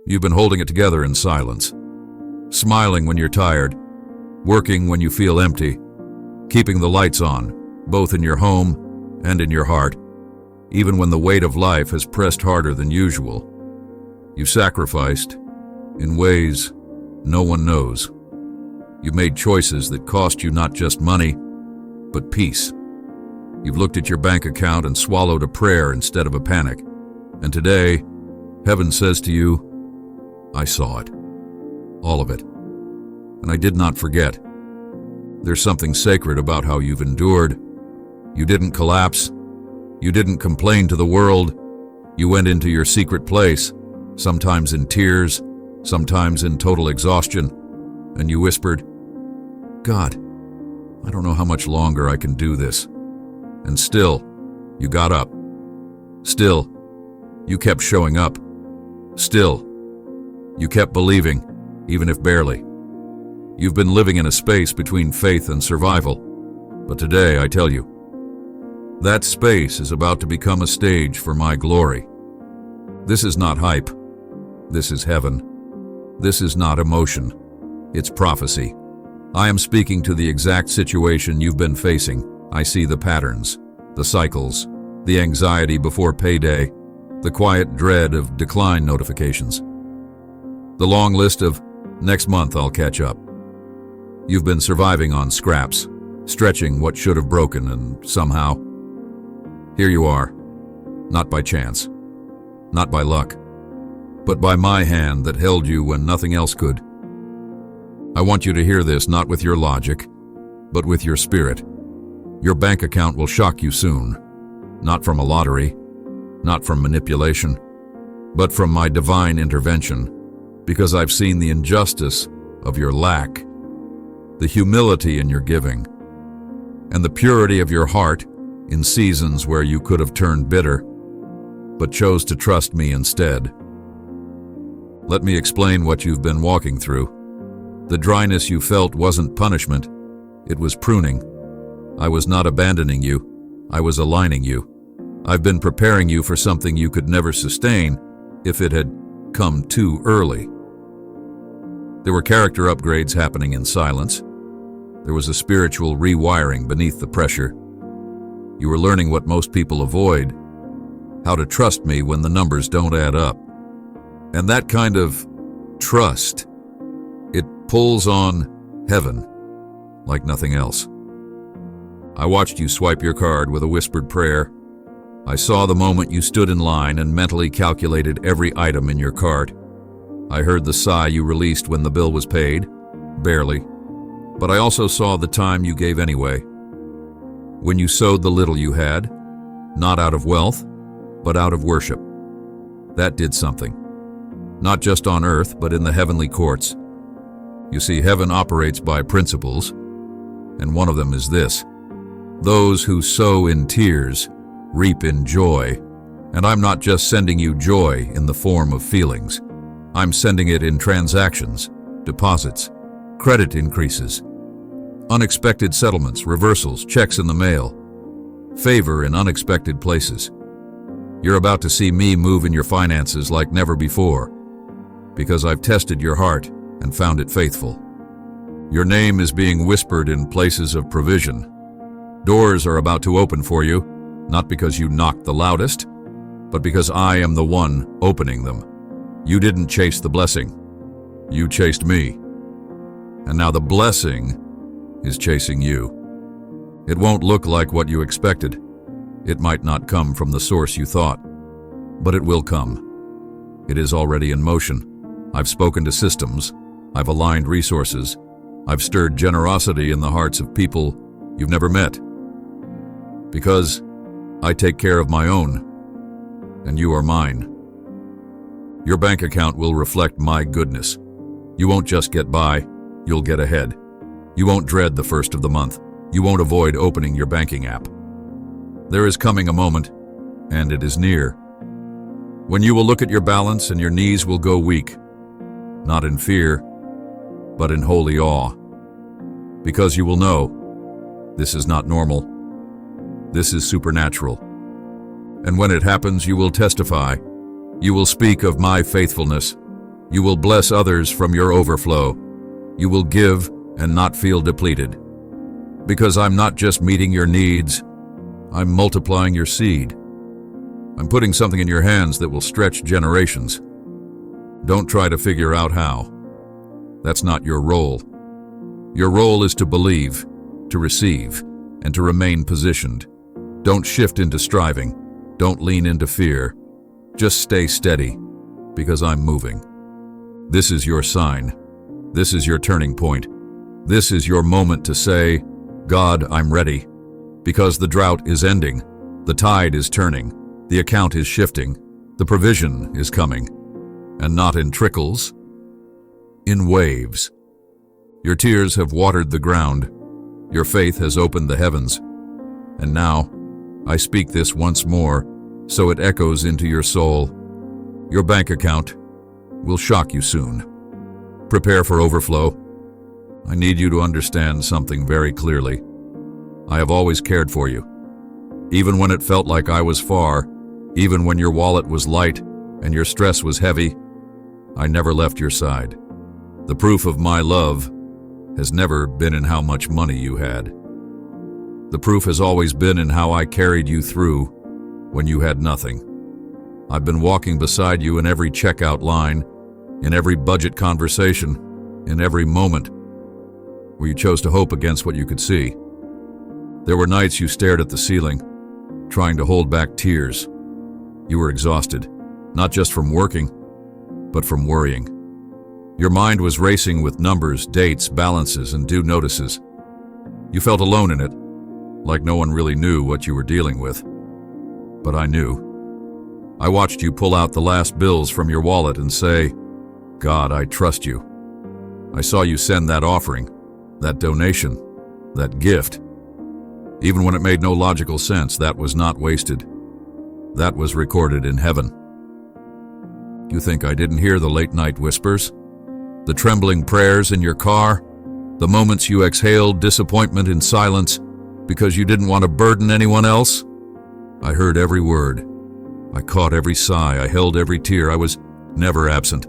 You've been holding it together in silence, smiling when you're tired, working when you feel empty, keeping the lights on, both in your home and in your heart, even when the weight of life has pressed harder than usual. You've sacrificed in ways no one knows. You've made choices that cost you not just money, but peace. You've looked at your bank account and swallowed a prayer instead of a panic. And today, heaven says to you, I saw it. All of it. And I did not forget. There's something sacred about how you've endured. You didn't collapse. You didn't complain to the world. You went into your secret place, sometimes in tears, sometimes in total exhaustion, and you whispered, God, I don't know how much longer I can do this. And still, you got up. Still, you kept showing up. Still, you kept believing, even if barely. You've been living in a space between faith and survival. But today, I tell you, that space is about to become a stage for my glory. This is not hype. This is heaven. This is not emotion. It's prophecy. I am speaking to the exact situation you've been facing. I see the patterns, the cycles, the anxiety before payday, the quiet dread of decline notifications, the long list of next month I'll catch up. You've been surviving on scraps, stretching what should have broken, and somehow, here you are, not by chance, not by luck, but by my hand that held you when nothing else could. I want you to hear this not with your logic, but with your spirit. Your bank account will shock you soon, not from a lottery, not from manipulation, but from my divine intervention, because I've seen the injustice of your lack, the humility in your giving, and the purity of your heart in seasons where you could have turned bitter, but chose to trust me instead. Let me explain what you've been walking through. The dryness you felt wasn't punishment, it was pruning. I was not abandoning you, I was aligning you. I've been preparing you for something you could never sustain if it had come too early. There were character upgrades happening in silence. There was a spiritual rewiring beneath the pressure. You were learning what most people avoid, how to trust me when the numbers don't add up. And that kind of trust, it pulls on heaven like nothing else. I watched you swipe your card with a whispered prayer. I saw the moment you stood in line and mentally calculated every item in your cart. I heard the sigh you released when the bill was paid, barely, but I also saw the time you gave anyway. When you sowed the little you had, not out of wealth, but out of worship. That did something, not just on earth, but in the heavenly courts. You see, heaven operates by principles, and one of them is this. Those who sow in tears reap in joy, and I'm not just sending you joy in the form of feelings. I'm sending it in transactions, deposits, credit increases, unexpected settlements, reversals, checks in the mail, favor in unexpected places. You're about to see me move in your finances like never before, because I've tested your heart and found it faithful. Your name is being whispered in places of provision. Doors are about to open for you, not because you knocked the loudest, but because I am the one opening them. You didn't chase the blessing. You chased me. And now the blessing is chasing you. It won't look like what you expected. It might not come from the source you thought, but it will come. It is already in motion. I've spoken to systems. I've aligned resources. I've stirred generosity in the hearts of people you've never met. Because I take care of my own, and you are mine. Your bank account will reflect my goodness. You won't just get by, you'll get ahead. You won't dread the first of the month. You won't avoid opening your banking app. There is coming a moment, and it is near, when you will look at your balance and your knees will go weak, not in fear, but in holy awe. Because you will know, this is not normal. This is supernatural. And when it happens, you will testify. You will speak of my faithfulness. You will bless others from your overflow. You will give and not feel depleted. Because I'm not just meeting your needs, I'm multiplying your seed. I'm putting something in your hands that will stretch generations. Don't try to figure out how. That's not your role. Your role is to believe, to receive, and to remain positioned. Don't shift into striving. Don't lean into fear. Just stay steady, because I'm moving. This is your sign. This is your turning point. This is your moment to say, God, I'm ready. Because the drought is ending. The tide is turning. The account is shifting. The provision is coming. And not in trickles, in waves. Your tears have watered the ground. Your faith has opened the heavens. And now, I speak this once more, so it echoes into your soul. Your bank account will shock you soon. Prepare for overflow. I need you to understand something very clearly. I have always cared for you. Even when it felt like I was far, even when your wallet was light and your stress was heavy, I never left your side. The proof of my love has never been in how much money you had. The proof has always been in how I carried you through when you had nothing. I've been walking beside you in every checkout line, in every budget conversation, in every moment where you chose to hope against what you could see. There were nights you stared at the ceiling, trying to hold back tears. You were exhausted, not just from working, but from worrying. Your mind was racing with numbers, dates, balances, and due notices. You felt alone in it, like no one really knew what you were dealing with. But I knew. I watched you pull out the last bills from your wallet and say, God, I trust you. I saw you send that offering, that donation, that gift. Even when it made no logical sense, that was not wasted. That was recorded in heaven. You think I didn't hear the late-night whispers? The trembling prayers in your car? The moments you exhaled disappointment in silence because you didn't want to burden anyone else? I heard every word. I caught every sigh. I held every tear. I was never absent.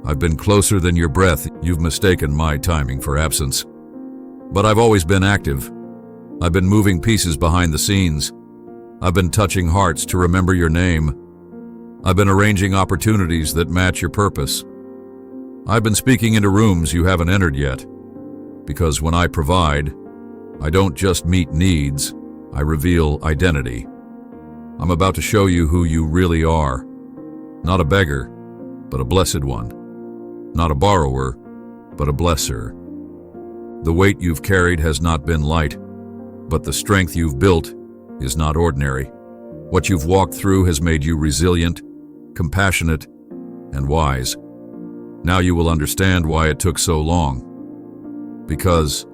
I've been closer than your breath. You've mistaken my timing for absence. But I've always been active. I've been moving pieces behind the scenes. I've been touching hearts to remember your name. I've been arranging opportunities that match your purpose. I've been speaking into rooms you haven't entered yet. Because when I provide, I don't just meet needs, I reveal identity. I'm about to show you who you really are. Not a beggar, but a blessed one. Not a borrower, but a blesser. The weight you've carried has not been light, but the strength you've built is not ordinary. What you've walked through has made you resilient, compassionate, and wise. Now you will understand why it took so long. Because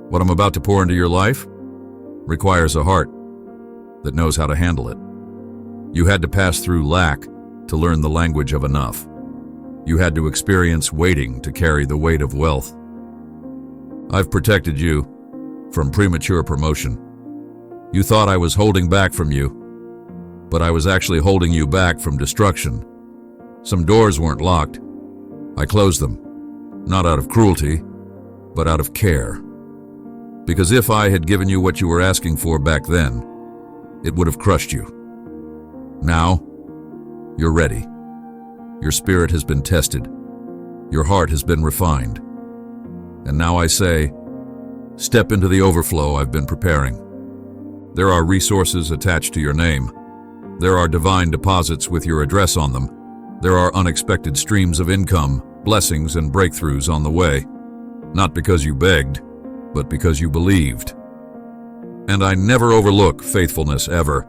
what I'm about to pour into your life requires a heart that knows how to handle it. You had to pass through lack to learn the language of enough. You had to experience waiting to carry the weight of wealth. I've protected you from premature promotion. You thought I was holding back from you, but I was actually holding you back from destruction. Some doors weren't locked. I closed them, not out of cruelty, but out of care. Because if I had given you what you were asking for back then, it would have crushed you. Now, you're ready. Your spirit has been tested. Your heart has been refined. And now I say, step into the overflow I've been preparing. There are resources attached to your name. There are divine deposits with your address on them. There are unexpected streams of income, blessings, and breakthroughs on the way. Not because you begged, but because you believed. And I never overlook faithfulness ever.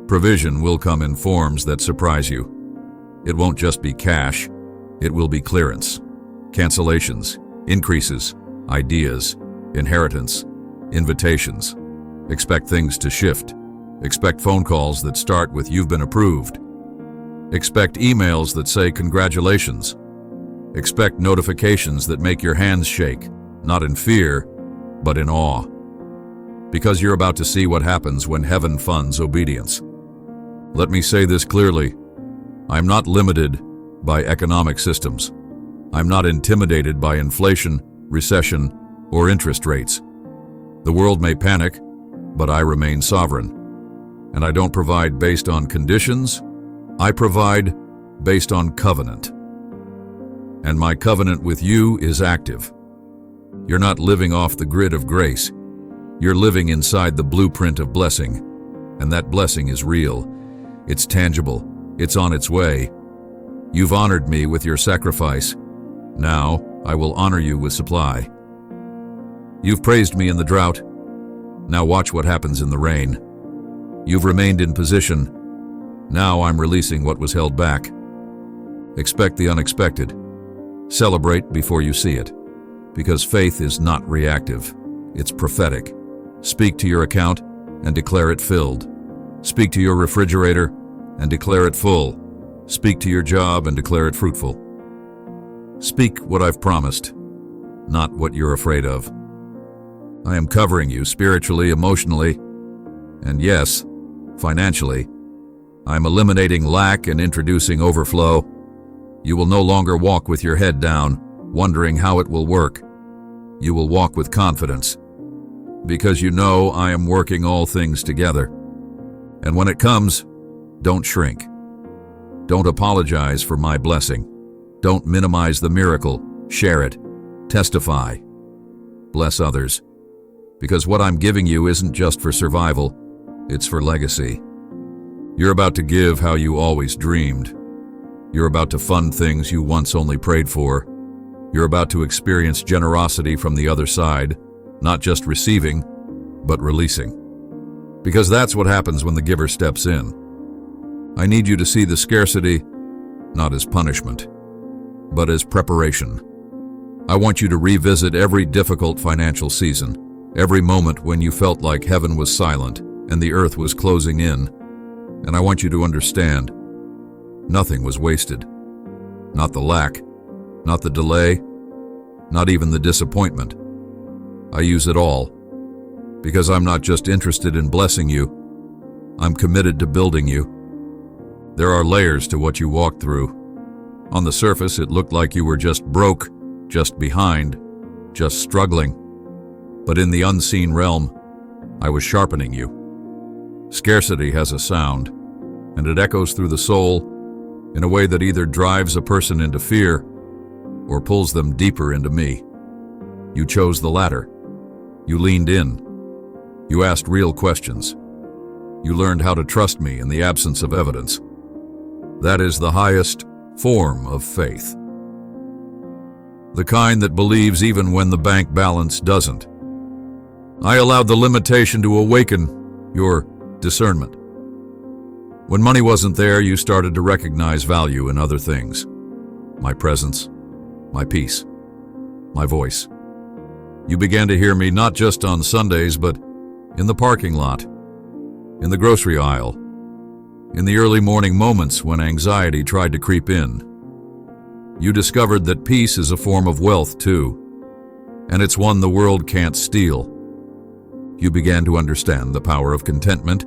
Provision will come in forms that surprise you. It won't just be cash, it will be clearance, cancellations, increases, ideas, inheritance, invitations. Expect things to shift. Expect phone calls that start with "you've been approved." Expect emails that say "congratulations." Expect notifications that make your hands shake, not in fear, but in awe. Because you're about to see what happens when heaven funds obedience. Let me say this clearly. I'm not limited by economic systems. I'm not intimidated by inflation, recession, or interest rates. The world may panic, but I remain sovereign. And I don't provide based on conditions, I provide based on covenant. And my covenant with you is active. You're not living off the grid of grace. You're living inside the blueprint of blessing. And that blessing is real. It's tangible. It's on its way. You've honored me with your sacrifice. Now I will honor you with supply. You've praised me in the drought. Now watch what happens in the rain. You've remained in position. Now I'm releasing what was held back. Expect the unexpected. Celebrate before you see it. Because faith is not reactive. It's prophetic. Speak to your account and declare it filled. Speak to your refrigerator and declare it full. Speak to your job and declare it fruitful. Speak what I've promised, not what you're afraid of. I am covering you spiritually, emotionally, and yes, financially. I'm eliminating lack and introducing overflow. You will no longer walk with your head down, wondering how it will work. You will walk with confidence, because you know I am working all things together. And when it comes, don't shrink. Don't apologize for my blessing. Don't minimize the miracle. Share it. Testify. Bless others. Because what I'm giving you isn't just for survival, it's for legacy. You're about to give how you always dreamed. You're about to fund things you once only prayed for. You're about to experience generosity from the other side, not just receiving, but releasing. Because that's what happens when the giver steps in. I need you to see the scarcity not as punishment, but as preparation. I want you to revisit every difficult financial season, every moment when you felt like heaven was silent and the earth was closing in. And I want you to understand, nothing was wasted. Not the lack, not the delay, not even the disappointment. I use it all, because I'm not just interested in blessing you, I'm committed to building you. There are layers to what you walked through. On the surface, it looked like you were just broke, just behind, just struggling. But in the unseen realm, I was sharpening you. Scarcity has a sound, and it echoes through the soul in a way that either drives a person into fear or pulls them deeper into me. You chose the latter. You leaned in. You asked real questions. You learned how to trust me in the absence of evidence. That is the highest form of faith. The kind that believes even when the bank balance doesn't. I allowed the limitation to awaken your discernment. When money wasn't there, you started to recognize value in other things. My presence, my peace, my voice. You began to hear me not just on Sundays, but in the parking lot, in the grocery aisle, in the early morning moments when anxiety tried to creep in. You discovered that peace is a form of wealth too, and it's one the world can't steal. You began to understand the power of contentment,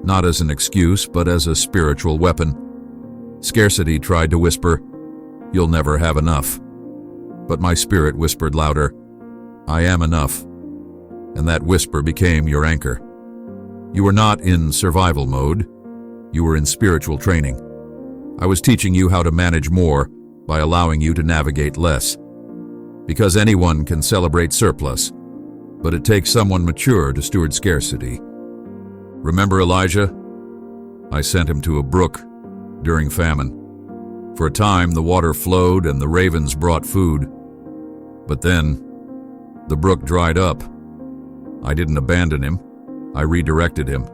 not as an excuse, but as a spiritual weapon. Scarcity tried to whisper, "You'll never have enough." But my spirit whispered louder, "I am enough." And that whisper became your anchor. You were not in survival mode. You were in spiritual training. I was teaching you how to manage more by allowing you to navigate less. Because anyone can celebrate surplus, but it takes someone mature to steward scarcity. Remember Elijah? I sent him to a brook during famine. For a time, the water flowed and the ravens brought food. But then, the brook dried up. I didn't abandon him. I redirected him.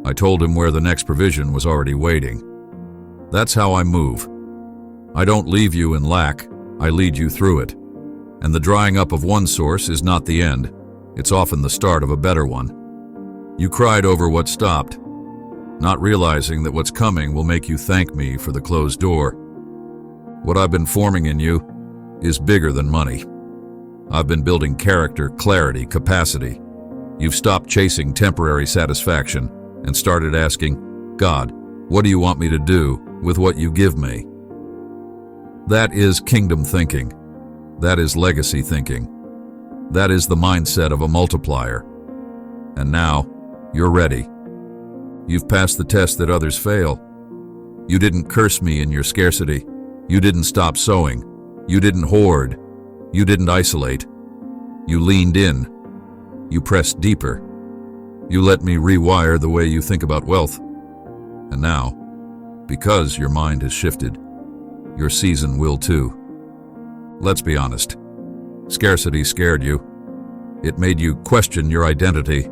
I told him where the next provision was already waiting. That's how I move. I don't leave you in lack. I lead you through it. And the drying up of one source is not the end. It's often the start of a better one. You cried over what stopped, not realizing that what's coming will make you thank me for the closed door. What I've been forming in you is bigger than money. I've been building character, clarity, capacity. You've stopped chasing temporary satisfaction and started asking, God, what do you want me to do with what you give me? That is kingdom thinking. That is legacy thinking. That is the mindset of a multiplier. And now, you're ready. You've passed the test that others fail. You didn't curse me in your scarcity. You didn't stop sowing. You didn't hoard. You didn't isolate. You leaned in. You pressed deeper. You let me rewire the way you think about wealth. And now, because your mind has shifted, your season will too. Let's be honest. Scarcity scared you. It made you question your identity.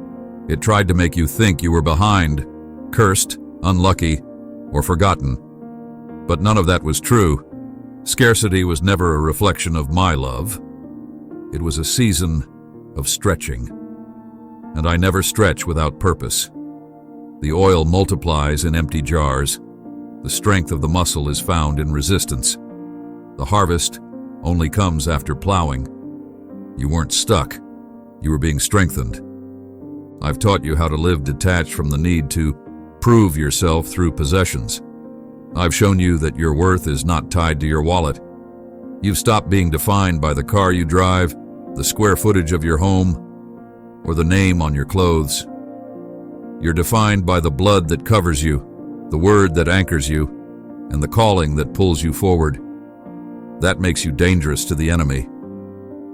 It tried to make you think you were behind, cursed, unlucky, or forgotten. But none of that was true. Scarcity was never a reflection of my love. It was a season of stretching. And I never stretch without purpose. The oil multiplies in empty jars. The strength of the muscle is found in resistance. The harvest only comes after plowing. You weren't stuck. You were being strengthened. I've taught you how to live detached from the need to prove yourself through possessions. I've shown you that your worth is not tied to your wallet. You've stopped being defined by the car you drive, the square footage of your home, or the name on your clothes. You're defined by the blood that covers you, the word that anchors you, and the calling that pulls you forward. That makes you dangerous to the enemy.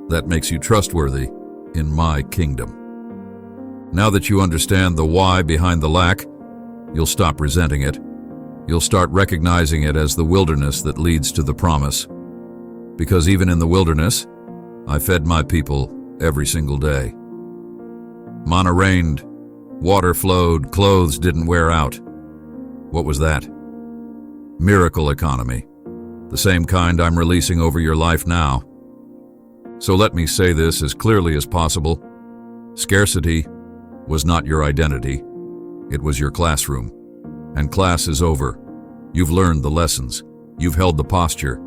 That makes you trustworthy in my kingdom. Now that you understand the why behind the lack, you'll stop resenting it. You'll start recognizing it as the wilderness that leads to the promise. Because even in the wilderness, I fed my people every single day. Manna rained, water flowed, clothes didn't wear out. What was that? Miracle economy, the same kind I'm releasing over your life now. So let me say this as clearly as possible. Scarcity was not your identity. It was your classroom. And class is over. You've learned the lessons. You've held the posture.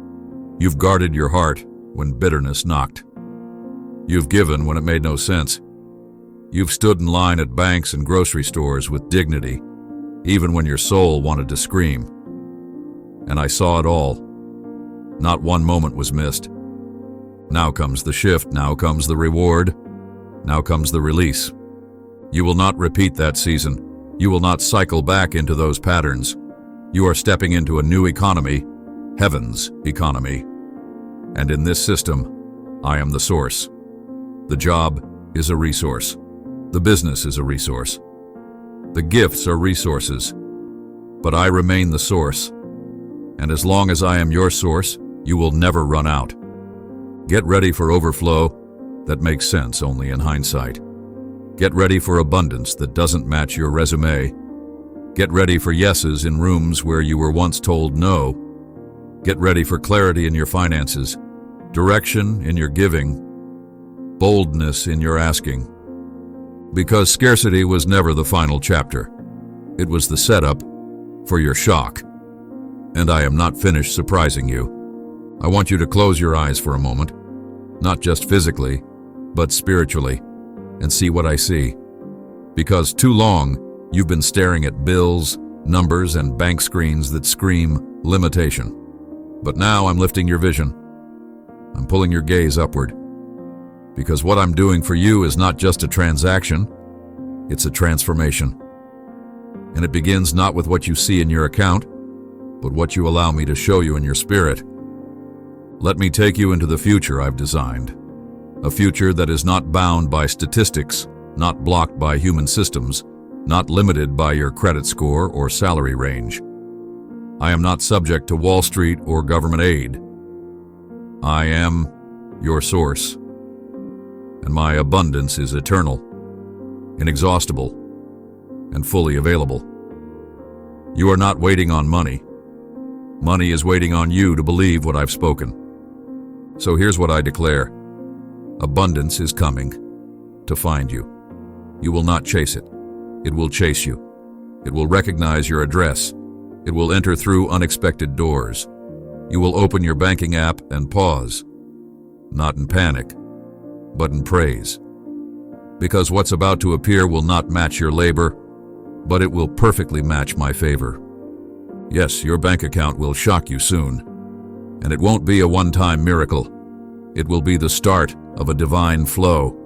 You've guarded your heart when bitterness knocked. You've given when it made no sense. You've stood in line at banks and grocery stores with dignity, even when your soul wanted to scream. And I saw it all. Not one moment was missed. Now comes the shift. Now comes the reward. Now comes the release. You will not repeat that season. You will not cycle back into those patterns. You are stepping into a new economy, heaven's economy. And in this system, I am the source. The job is a resource. The business is a resource. The gifts are resources. But I remain the source. And as long as I am your source, you will never run out. Get ready for overflow that makes sense only in hindsight. Get ready for abundance that doesn't match your resume. Get ready for yeses in rooms where you were once told no. Get ready for clarity in your finances, direction in your giving, boldness in your asking. Because scarcity was never the final chapter. It was the setup for your shock. And I am not finished surprising you. I want you to close your eyes for a moment, not just physically, but spiritually, and see what I see. Because too long, you've been staring at bills, numbers, and bank screens that scream limitation. But now I'm lifting your vision. I'm pulling your gaze upward. Because what I'm doing for you is not just a transaction, it's a transformation. And it begins not with what you see in your account, but what you allow me to show you in your spirit. Let me take you into the future I've designed. A future that is not bound by statistics, not blocked by human systems, not limited by your credit score or salary range. I am not subject to Wall Street or government aid. I am your source. And my abundance is eternal, inexhaustible, and fully available. You are not waiting on money. Money is waiting on you to believe what I've spoken. So here's what I declare. Abundance is coming to find you. You will not chase it. It will chase you. It will recognize your address. It will enter through unexpected doors. You will open your banking app and pause, not in panic, but in praise. Because what's about to appear will not match your labor, but it will perfectly match my favor. Yes, your bank account will shock you soon. And it won't be a one-time miracle. It will be the start of a divine flow,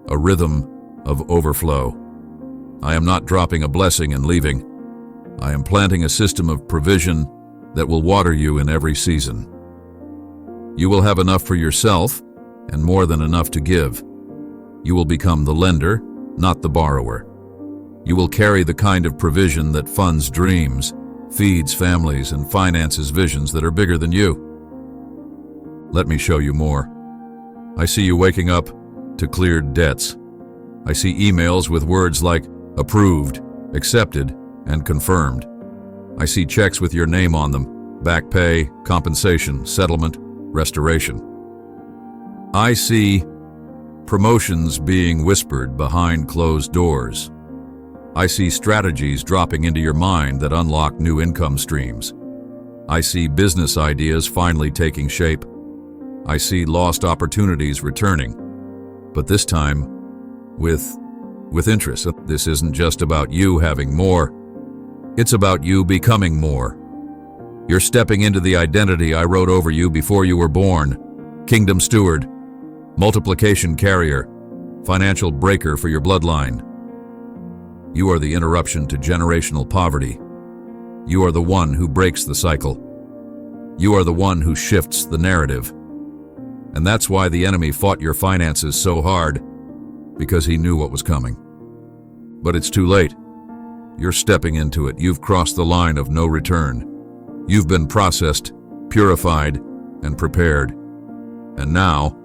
a rhythm of overflow. I am not dropping a blessing and leaving. I am planting a system of provision that will water you in every season. You will have enough for yourself and more than enough to give. You will become the lender, not the borrower. You will carry the kind of provision that funds dreams, feeds families, and finances visions that are bigger than you. Let me show you more. I see you waking up to cleared debts. I see emails with words like approved, accepted, and confirmed. I see checks with your name on them, back pay, compensation, settlement, restoration. I see promotions being whispered behind closed doors. I see strategies dropping into your mind that unlock new income streams. I see business ideas finally taking shape. I see lost opportunities returning, but this time with interest. This isn't just about you having more, it's about you becoming more. You're stepping into the identity I wrote over you before you were born: kingdom steward, multiplication carrier, financial breaker for your bloodline. You are the interruption to generational poverty. You are the one who breaks the cycle. You are the one who shifts the narrative. And that's why the enemy fought your finances so hard, because he knew what was coming. But it's too late. You're stepping into it. You've crossed the line of no return. You've been processed, purified, and prepared. And now,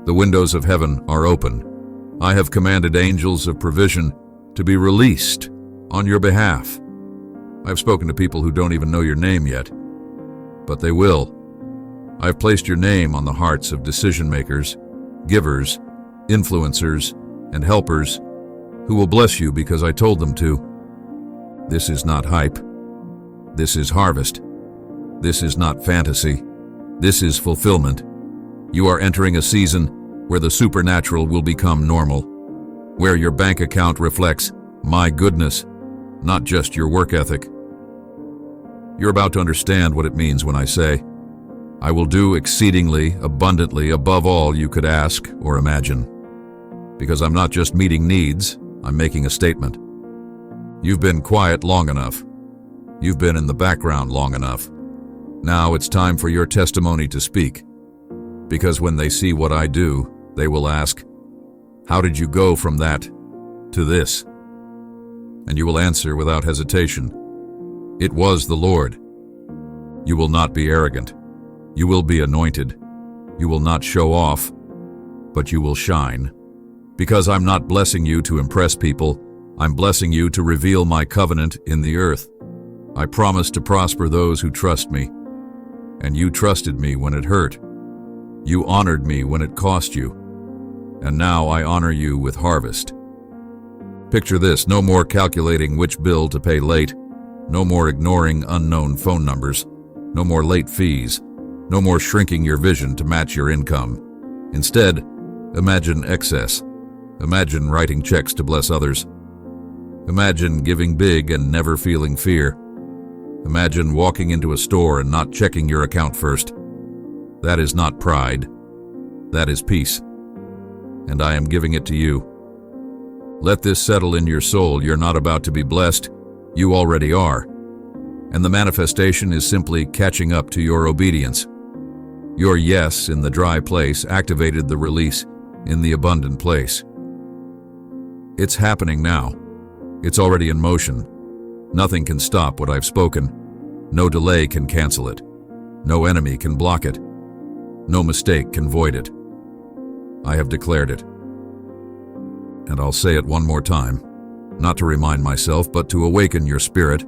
the windows of heaven are open. I have commanded angels of provision to be released on your behalf. I've spoken to people who don't even know your name yet, but they will. I've placed your name on the hearts of decision makers, givers, influencers, and helpers who will bless you because I told them to. This is not hype. This is harvest. This is not fantasy. This is fulfillment. You are entering a season where the supernatural will become normal, where your bank account reflects my goodness, not just your work ethic. You're about to understand what it means when I say, I will do exceedingly abundantly above all you could ask or imagine. Because I'm not just meeting needs, I'm making a statement. You've been quiet long enough. You've been in the background long enough. Now it's time for your testimony to speak. Because when they see what I do, they will ask, how did you go from that to this? And you will answer without hesitation, it was the Lord. You will not be arrogant. You will be anointed. You will not show off, but you will shine. Because I'm not blessing you to impress people, I'm blessing you to reveal my covenant in the earth. I promise to prosper those who trust me. And you trusted me when it hurt. You honored me when it cost you. And now I honor you with harvest. Picture this: no more calculating which bill to pay late, no more ignoring unknown phone numbers, no more late fees, no more shrinking your vision to match your income. Instead, imagine excess. Imagine writing checks to bless others. Imagine giving big and never feeling fear. Imagine walking into a store and not checking your account first. That is not pride. That is peace. And I am giving it to you. Let this settle in your soul. You're not about to be blessed. You already are. And the manifestation is simply catching up to your obedience. Your yes in the dry place activated the release in the abundant place. It's happening now. It's already in motion. Nothing can stop what I've spoken. No delay can cancel it. No enemy can block it. No mistake can void it. I have declared it. And I'll say it one more time, not to remind myself, but to awaken your spirit.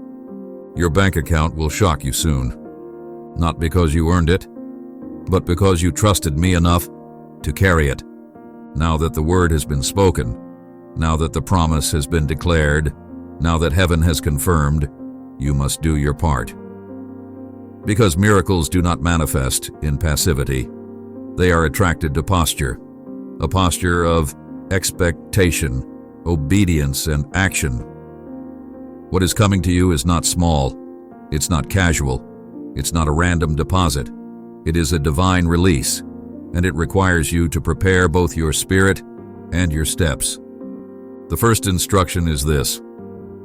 Your bank account will shock you soon. Not because you earned it, but because you trusted me enough to carry it. Now that the word has been spoken, now that the promise has been declared, now that heaven has confirmed, you must do your part. Because miracles do not manifest in passivity. They are attracted to posture, a posture of expectation, obedience, and action. What is coming to you is not small. It's not casual. It's not a random deposit. It is a divine release, and it requires you to prepare both your spirit and your steps. The first instruction is this: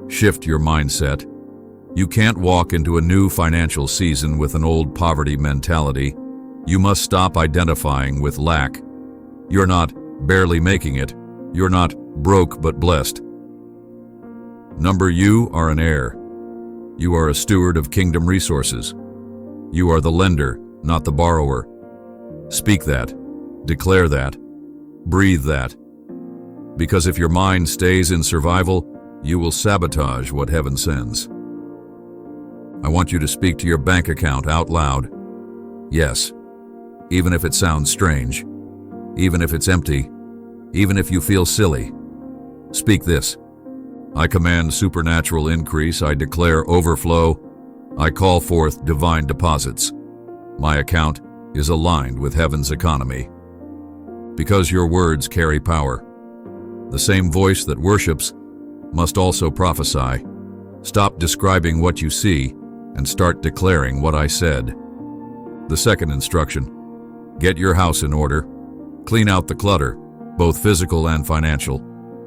shift your mindset. You can't walk into a new financial season with an old poverty mentality. You must stop identifying with lack. You're not barely making it. You're not broke but blessed. You are an heir. You are a steward of kingdom resources. You are the lender, not the borrower. Speak that. Declare that. Breathe that. Because if your mind stays in survival, you will sabotage what heaven sends. I want you to speak to your bank account out loud. Yes, even if it sounds strange, even if it's empty, even if you feel silly. Speak this: I command supernatural increase. I declare overflow. I call forth divine deposits. My account is aligned with heaven's economy. Because your words carry power. The same voice that worships must also prophesy. Stop describing what you see and start declaring what I said. The second instruction: get your house in order. Clean out the clutter, both physical and financial.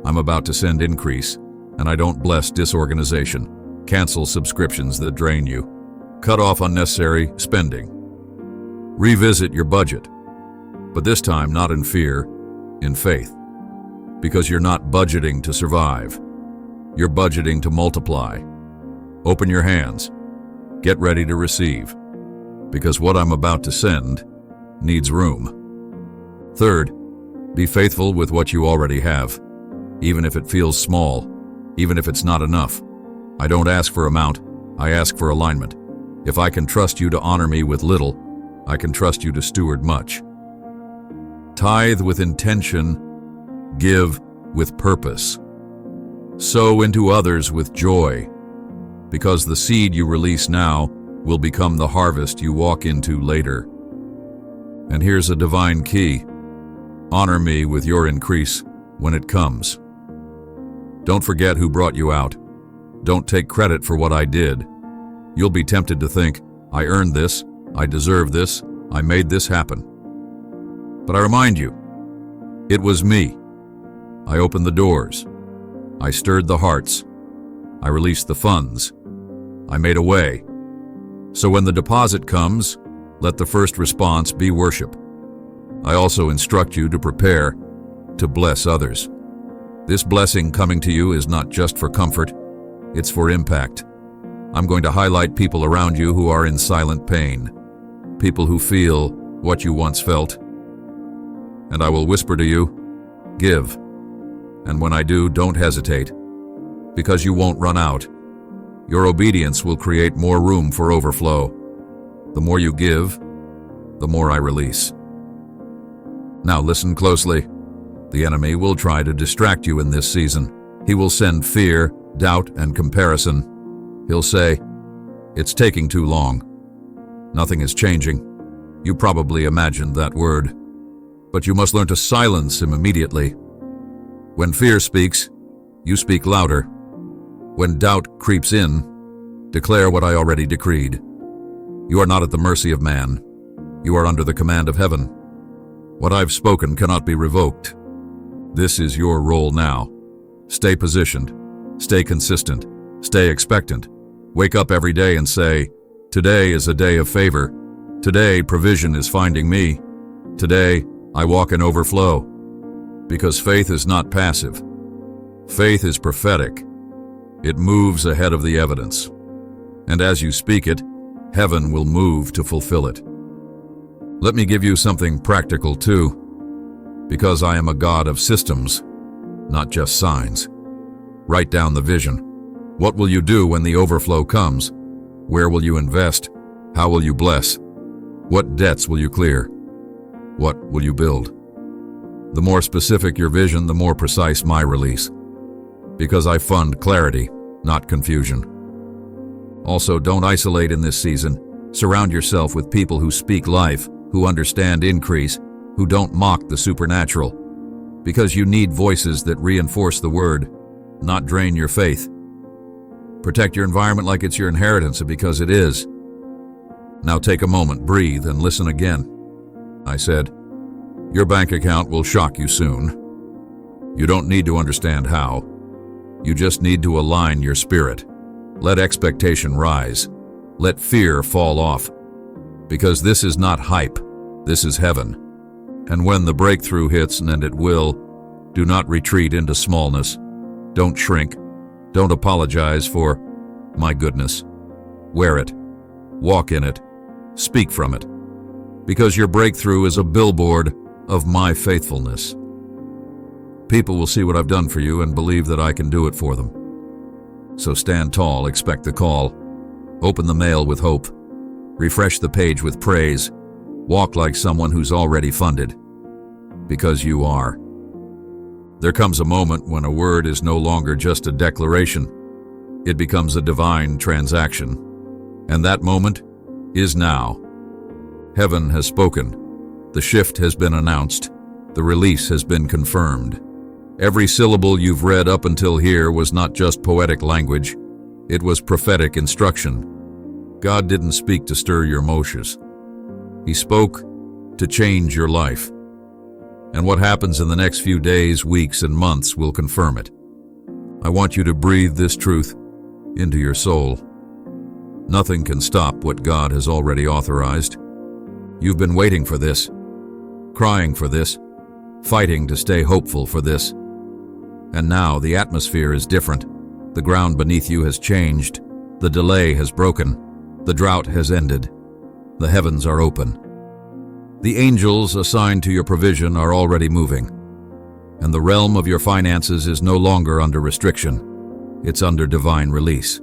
I'm about to send increase, and I don't bless disorganization. Cancel subscriptions that drain you. Cut off unnecessary spending. Revisit your budget, but this time not in fear, in faith. Because you're not budgeting to survive. You're budgeting to multiply. Open your hands. Get ready to receive. Because what I'm about to send needs room. Third, be faithful with what you already have, even if it feels small, even if it's not enough. I don't ask for amount, I ask for alignment. If I can trust you to honor me with little, I can trust you to steward much. Tithe with intention, give with purpose. Sow into others with joy, because the seed you release now will become the harvest you walk into later. And here's a divine key: honor me with your increase when it comes. Don't forget who brought you out. Don't take credit for what I did. You'll be tempted to think, I earned this, I deserve this, I made this happen. But I remind you, it was me. I opened the doors. I stirred the hearts. I released the funds. I made a way. So when the deposit comes, let the first response be worship. I also instruct you to prepare to bless others. This blessing coming to you is not just for comfort, it's for impact. I'm going to highlight people around you who are in silent pain, people who feel what you once felt. And I will whisper to you, give. And when I do, don't hesitate, because you won't run out. Your obedience will create more room for overflow. The more you give, the more I release. Now listen closely. The enemy will try to distract you in this season. He will send fear, doubt, and comparison. He'll say, it's taking too long. Nothing is changing. You probably imagined that word. But you must learn to silence him immediately. When fear speaks, you speak louder. When doubt creeps in, declare what I already decreed. You are not at the mercy of man. You are under the command of heaven. What I've spoken cannot be revoked. This is your role now. Stay positioned. Stay consistent. Stay expectant. Wake up every day and say, today is a day of favor. Today, provision is finding me. Today, I walk in overflow. Because faith is not passive. Faith is prophetic. It moves ahead of the evidence. And as you speak it, heaven will move to fulfill it. Let me give you something practical too, because I am a God of systems, not just signs. Write down the vision. What will you do when the overflow comes? Where will you invest? How will you bless? What debts will you clear? What will you build? The more specific your vision, the more precise my release. Because I fund clarity, not confusion. Also, don't isolate in this season. Surround yourself with people who speak life, who understand increase, who don't mock the supernatural. Because you need voices that reinforce the word, not drain your faith. Protect your environment like it's your inheritance, because it is. Now take a moment, breathe, and listen again. I said, your bank account will shock you soon. You don't need to understand how. You just need to align your spirit. Let expectation rise. Let fear fall off. Because this is not hype. This is heaven. And when the breakthrough hits, and it will, do not retreat into smallness. Don't shrink. Don't apologize for, my goodness. Wear it. Walk in it. Speak from it. Because your breakthrough is a billboard of my faithfulness. People will see what I've done for you and believe that I can do it for them. So stand tall, expect the call. Open the mail with hope. Refresh the page with praise. Walk like someone who's already funded. Because you are. There comes a moment when a word is no longer just a declaration. It becomes a divine transaction. And that moment is now. Heaven has spoken. The shift has been announced. The release has been confirmed. Every syllable you've read up until here was not just poetic language. It was prophetic instruction. God didn't speak to stir your emotions. He spoke to change your life. And what happens in the next few days, weeks, and months will confirm it. I want you to breathe this truth into your soul. Nothing can stop what God has already authorized. You've been waiting for this, crying for this, fighting to stay hopeful for this. And now the atmosphere is different. The ground beneath you has changed. The delay has broken. The drought has ended. The heavens are open. The angels assigned to your provision are already moving. And the realm of your finances is no longer under restriction. It's under divine release.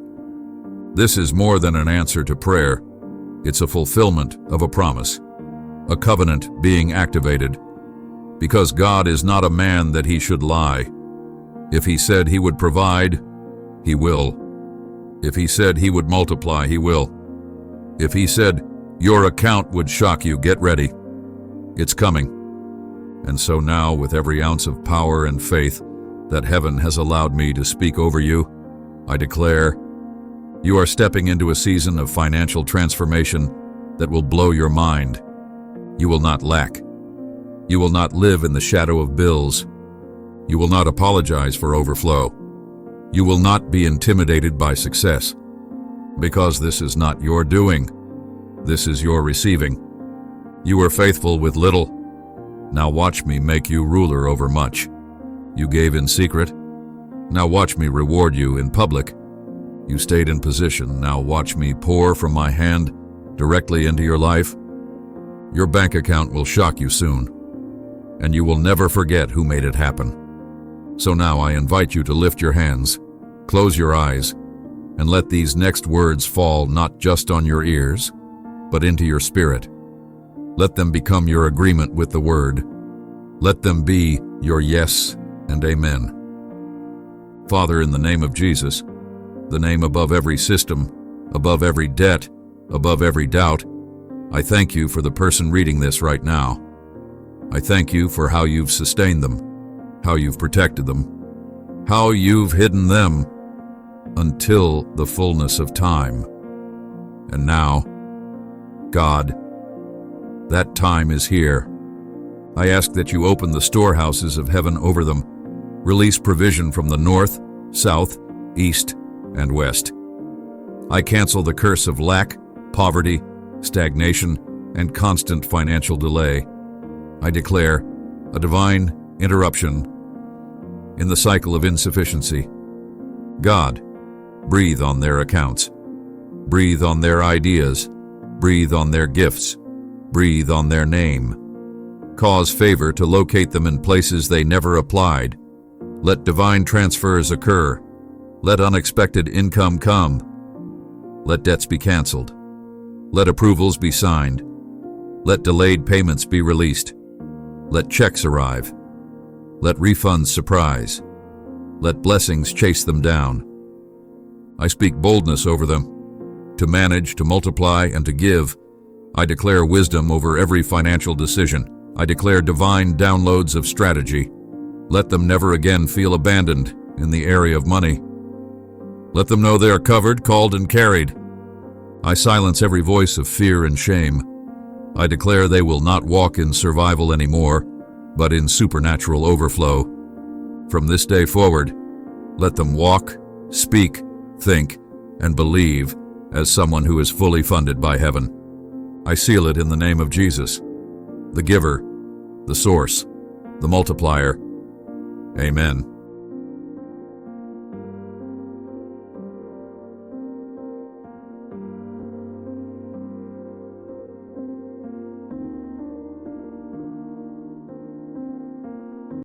This is more than an answer to prayer. It's a fulfillment of a promise, a covenant being activated. Because God is not a man that he should lie. If he said he would provide, he will. If he said he would multiply, he will. If he said your account would shock you, get ready. It's coming. And so now, with every ounce of power and faith that heaven has allowed me to speak over you, I declare, you are stepping into a season of financial transformation that will blow your mind. You will not lack. You will not live in the shadow of bills. You will not apologize for overflow. You will not be intimidated by success. Because this is not your doing. This is your receiving. You were faithful with little. Now watch me make you ruler over much. You gave in secret. Now watch me reward you in public. You stayed in position. Now watch me pour from my hand directly into your life. Your bank account will shock you soon. And you will never forget who made it happen. So now I invite you to lift your hands, close your eyes, and let these next words fall not just on your ears, but into your spirit. Let them become your agreement with the word. Let them be your yes and amen. Father, in the name of Jesus, the name above every system, above every debt, above every doubt, I thank you for the person reading this right now. I thank you for how you've sustained them, how you've protected them, how you've hidden them until the fullness of time. And now, God, that time is here. I ask that you open the storehouses of heaven over them, release provision from the north, south, east, and west. I cancel the curse of lack, poverty, stagnation, and constant financial delay. I declare a divine interruption in the cycle of insufficiency. God, breathe on their accounts. Breathe on their ideas. Breathe on their gifts. Breathe on their name. Cause favor to locate them in places they never applied. Let divine transfers occur. Let unexpected income come. Let debts be canceled. Let approvals be signed. Let delayed payments be released. Let checks arrive. Let refunds surprise. Let blessings chase them down. I speak boldness over them. To manage, to multiply, and to give, I declare wisdom over every financial decision. I declare divine downloads of strategy. Let them never again feel abandoned in the area of money. Let them know they are covered, called, and carried. I silence every voice of fear and shame. I declare they will not walk in survival anymore, but in supernatural overflow. From this day forward, let them walk, speak, think, and believe as someone who is fully funded by heaven. I seal it in the name of Jesus, the giver, the source, the multiplier. Amen.